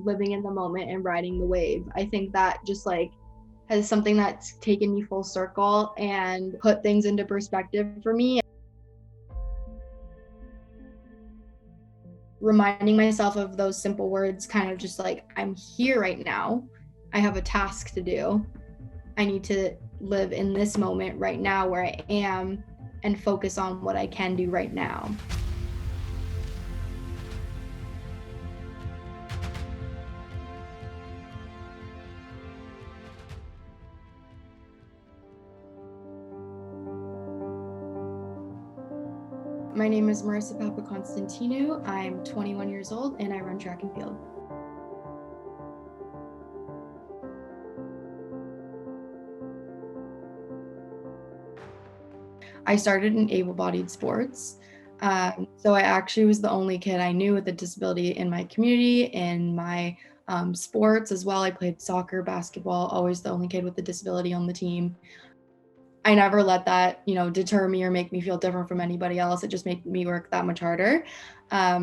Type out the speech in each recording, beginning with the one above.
living in the moment and riding the wave. I think that just like has something that's taken me full circle and put things into perspective for me. Reminding myself of those simple words, kind of just like, I'm here right now. I have a task to do. I need to live in this moment right now where I am and focus on what I can do right now. My name is Marissa Papaconstantinou. I'm 21 years old and I run track and field. I started in able-bodied sports. So I actually was the only kid I knew with a disability in my community, in my sports as well. I played soccer, basketball, always the only kid with a disability on the team. I never let that, deter me or make me feel different from anybody else. It just made me work that much harder,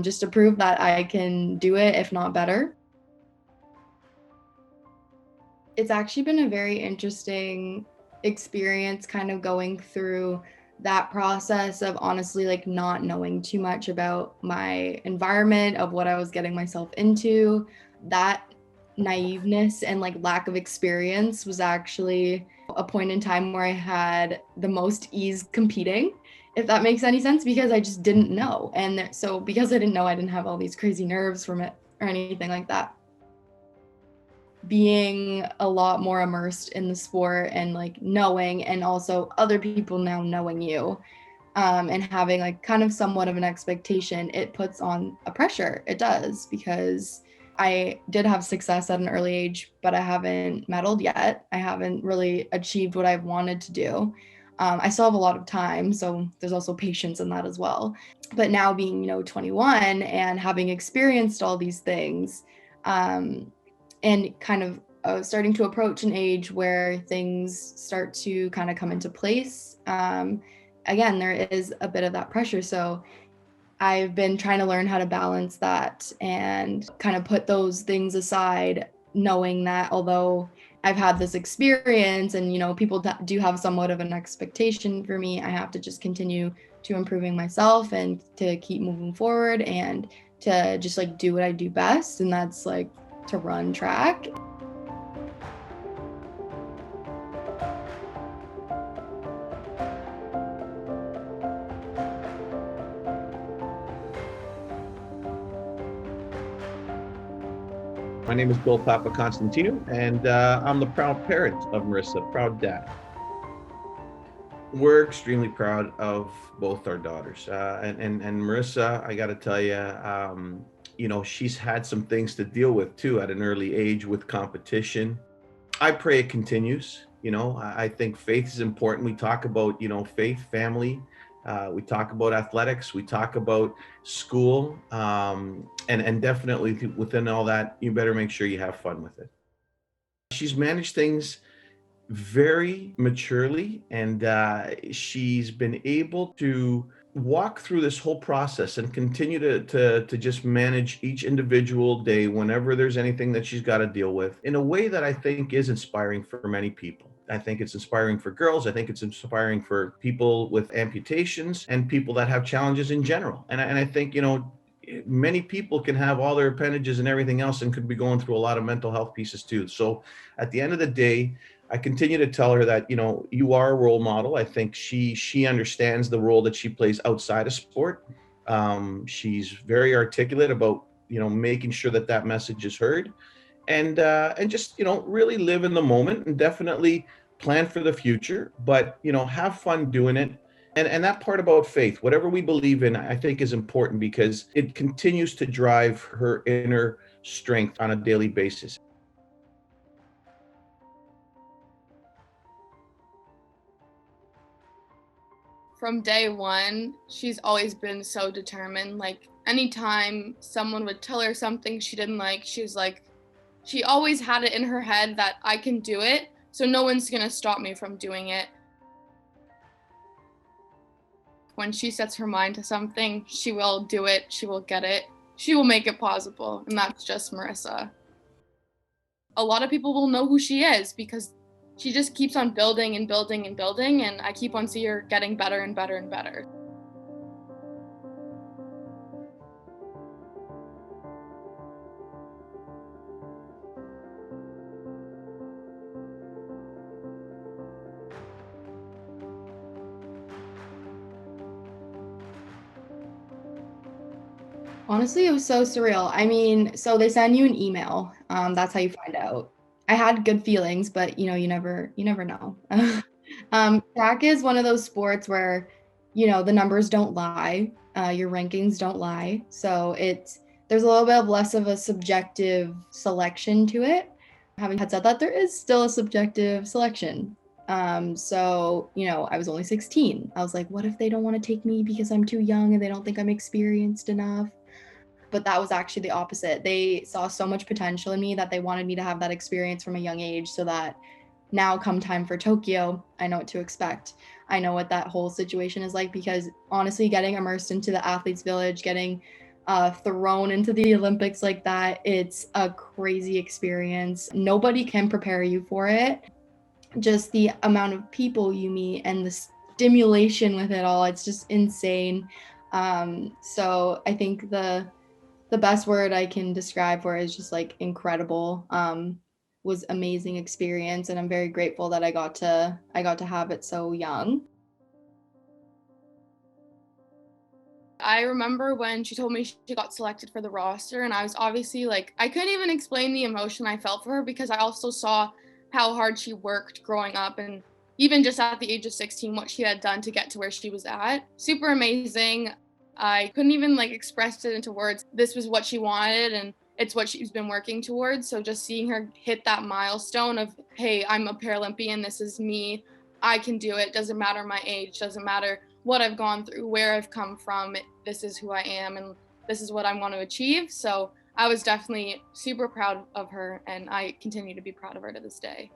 just to prove that I can do it, if not better. It's actually been a very interesting experience kind of going through that process of honestly like not knowing too much about my environment, of what I was getting myself into. That naiveness and like lack of experience was actually a point in time where I had the most ease competing, if that makes any sense, because I just didn't know. And so because I didn't know, I didn't have all these crazy nerves from it or anything like that. Being a lot more immersed in the sport and like knowing, and also other people now knowing you, and having like kind of somewhat of an expectation, it puts on a pressure. It does, because I did have success at an early age, but I haven't medaled yet. I haven't really achieved what I've wanted to do. I still have a lot of time, so there's also patience in that as well. But now being, 21 and having experienced all these things, and kind of starting to approach an age where things start to kind of come into place. Again, there is a bit of that pressure. So I've been trying to learn how to balance that and kind of put those things aside, knowing that although I've had this experience and, people do have somewhat of an expectation for me, I have to just continue to improving myself and to keep moving forward and to just like do what I do best. And that's like to run track. My name is Bill Papaconstantinou, and I'm the proud parent of Marissa, proud dad. We're extremely proud of both our daughters. And Marissa, I got to tell you, she's had some things to deal with too at an early age with competition. I pray it continues. I think faith is important. We talk about, faith, family. We talk about athletics. We talk about school. And definitely within all that, you better make sure you have fun with it. She's managed things very maturely, and she's been able to walk through this whole process and continue to just manage each individual day whenever there's anything that she's got to deal with in a way that I think is inspiring for many people. I think it's inspiring for girls. I think it's inspiring for people with amputations and people that have challenges in general. And I think, many people can have all their appendages and everything else and could be going through a lot of mental health pieces too. So at the end of the day, I continue to tell her that, you are a role model. I think she understands the role that she plays outside of sport. She's very articulate about, making sure that message is heard, and just, really live in the moment and definitely plan for the future, but, have fun doing it. And that part about faith, whatever we believe in, I think is important because it continues to drive her inner strength on a daily basis. From day one, she's always been so determined. Like, anytime someone would tell her something she didn't like, she always had it in her head that I can do it, so no one's gonna stop me from doing it. When she sets her mind to something, she will do it, she will get it, she will make it possible, and that's just Marissa. a lot of people will know who she is because she just keeps on building and building and building, and I keep on seeing her getting better and better and better. Honestly, it was so surreal. I mean, so they send you an email. That's how you find out. I had good feelings, but you never know. Track is one of those sports where, the numbers don't lie, your rankings don't lie. So there's a little bit of less of a subjective selection to it. Having said that, there is still a subjective selection. So, I was only 16. I was like, what if they don't want to take me because I'm too young and they don't think I'm experienced enough? But that was actually the opposite. They saw so much potential in me that they wanted me to have that experience from a young age so that now come time for Tokyo, I know what to expect. I know what that whole situation is like, because honestly, getting immersed into the athletes village, getting thrown into the Olympics like that, it's a crazy experience. Nobody can prepare you for it. Just the amount of people you meet and the stimulation with it all, it's just insane. So I think the best word I can describe for it is just like incredible. Was amazing experience, and I'm very grateful that I got to have it so young. I remember when she told me she got selected for the roster, and I was obviously like, I couldn't even explain the emotion I felt for her because I also saw how hard she worked growing up, and even just at the age of 16, what she had done to get to where she was at. Super amazing. I couldn't even express it into words. This was what she wanted, and it's what she's been working towards. So just seeing her hit that milestone of, hey, I'm a Paralympian, this is me, I can do it, doesn't matter my age, doesn't matter what I've gone through, where I've come from, this is who I am, and this is what I want to achieve. So I was definitely super proud of her, and I continue to be proud of her to this day.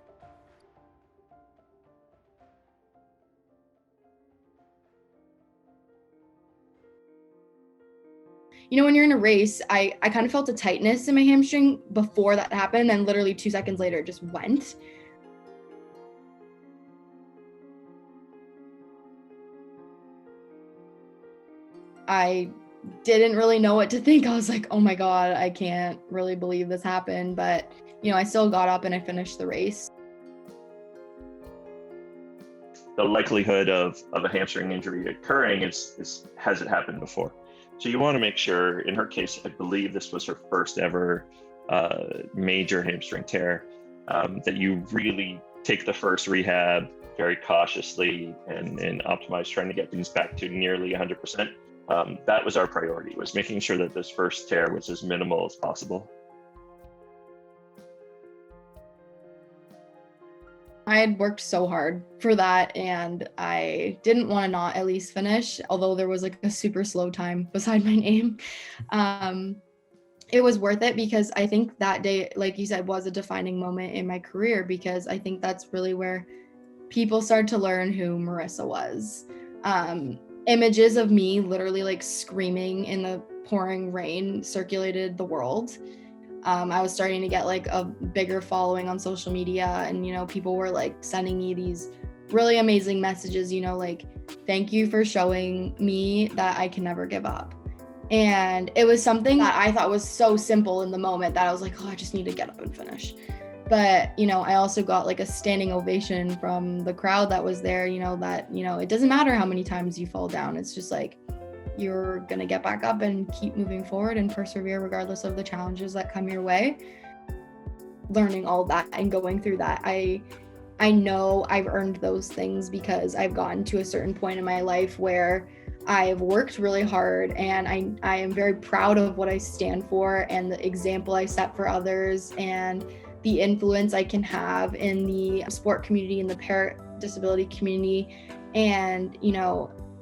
When you're in a race, I kind of felt a tightness in my hamstring before that happened, and literally 2 seconds later it just went. I didn't really know what to think. I was like, oh my God, I can't really believe this happened. But, I still got up and I finished the race. The likelihood of a hamstring injury occurring has it happened before? So you want to make sure, in her case, I believe this was her first ever major hamstring tear, that you really take the first rehab very cautiously and optimize, trying to get things back to nearly 100%. That was our priority, was making sure that this first tear was as minimal as possible. I had worked so hard for that, and I didn't want to not at least finish, although there was a super slow time beside my name. It was worth it because I think that day, like you said, was a defining moment in my career, because I think that's really where people started to learn who Marissa was. Images of me literally screaming in the pouring rain circulated the world. I was starting to get a bigger following on social media, and people were sending me these really amazing messages, thank you for showing me that I can never give up. And it was something that I thought was so simple in the moment that I was like, oh, I just need to get up and finish. But, I also got a standing ovation from the crowd that was there, that, it doesn't matter how many times you fall down. It's just you're going to get back up and keep moving forward and persevere regardless of the challenges that come your way. Learning all that and going through that, I know I've earned those things because I've gotten to a certain point in my life where I've worked really hard, and I am very proud of what I stand for and the example I set for others and the influence I can have in the sport community, in the para-disability community. And,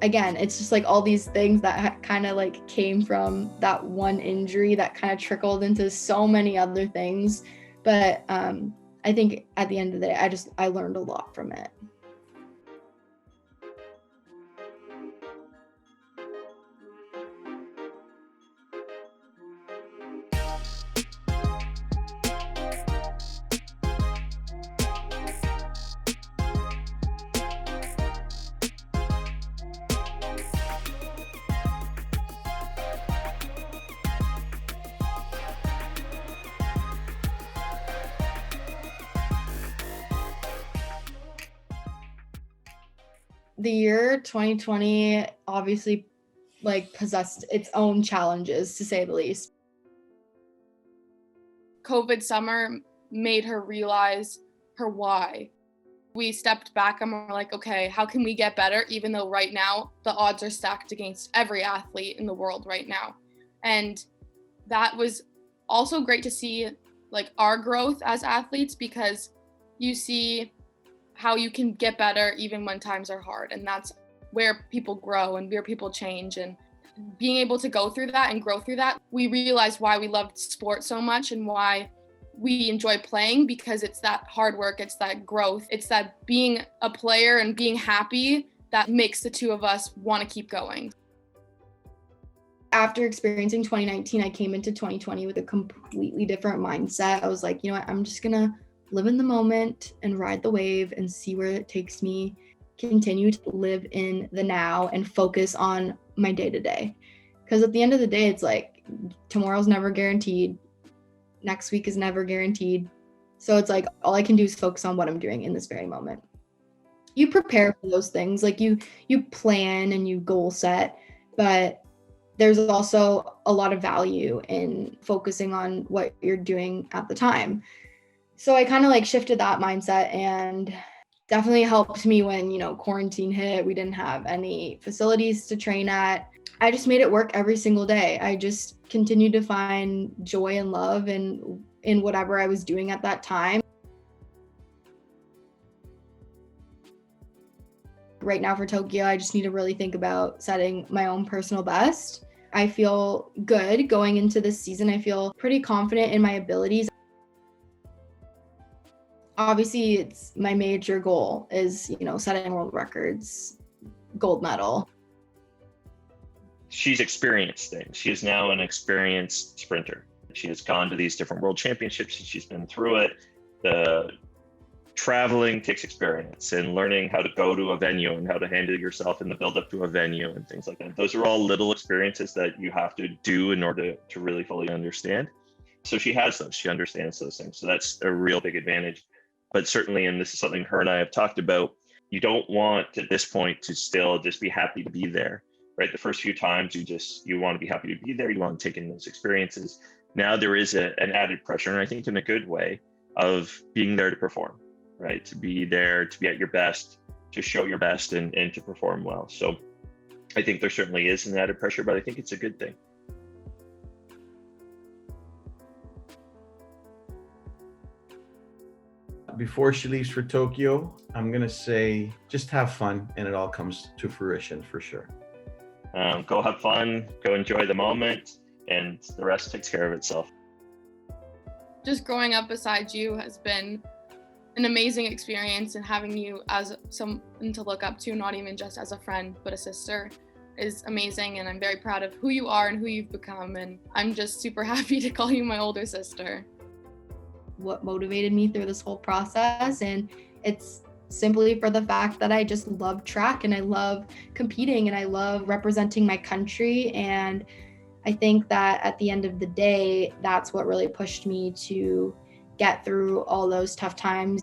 again, it's just all these things that kind of came from that one injury that kind of trickled into so many other things. But I think at the end of the day, I learned a lot from it. The year 2020 obviously like possessed its own challenges, to say the least. COVID summer made her realize her why. We stepped back and we're like, okay, how can we get better? Even though right now the odds are stacked against every athlete in the world right now. And that was also great to see like our growth as athletes, because you see how you can get better even when times are hard. And that's where people grow and where people change. And being able to go through that and grow through that, we realized why we loved sport so much and why we enjoy playing, because it's that hard work, it's that growth, it's that being a player and being happy that makes the two of us want to keep going. After experiencing 2019, I came into 2020 with a completely different mindset. I was like, you know what, I'm just gonna live in the moment and ride the wave and see where it takes me, continue to live in the now and focus on my day-to-day. Because at the end of the day, it's like tomorrow's never guaranteed. Next week is never guaranteed. So it's like all I can do is focus on what I'm doing in this very moment. You prepare for those things, like you plan and you goal set, but there's also a lot of value in focusing on what you're doing at the time. So I kind of like shifted that mindset, and definitely helped me when, you know, quarantine hit. We didn't have any facilities to train at. I just made it work every single day. I just continued to find joy and love in whatever I was doing at that time. Right now for Tokyo, I just need to really think about setting my own personal best. I feel good going into this season. I feel pretty confident in my abilities. Obviously, it's my major goal is, you know, setting world records, gold medal. She's experienced things. She is now an experienced sprinter. She has gone to these different world championships and she's been through it. The traveling takes experience, and learning how to go to a venue and how to handle yourself in the build up to a venue and things like that. Those are all little experiences that you have to do in order to really fully understand. So she has those, she understands those things. So that's a real big advantage. But certainly, and this is something her and I have talked about, you don't want at this point to still just be happy to be there, right? The first few times you want to be happy to be there. You want to take in those experiences. Now there is an added pressure, and I think in a good way, of being there to perform, right? To be there, to be at your best, to show your best and to perform well. So I think there certainly is an added pressure, but I think it's a good thing. Before she leaves for Tokyo, I'm going to say just have fun and it all comes to fruition for sure. Go have fun, go enjoy the moment, and the rest takes care of itself. Just growing up beside you has been an amazing experience, and having you as someone to look up to, not even just as a friend, but a sister, is amazing. And I'm very proud of who you are and who you've become. And I'm just super happy to call you my older sister. What motivated me through this whole process, and it's simply for the fact that I just love track and I love competing and I love representing my country. And I think that at the end of the day, that's what really pushed me to get through all those tough times.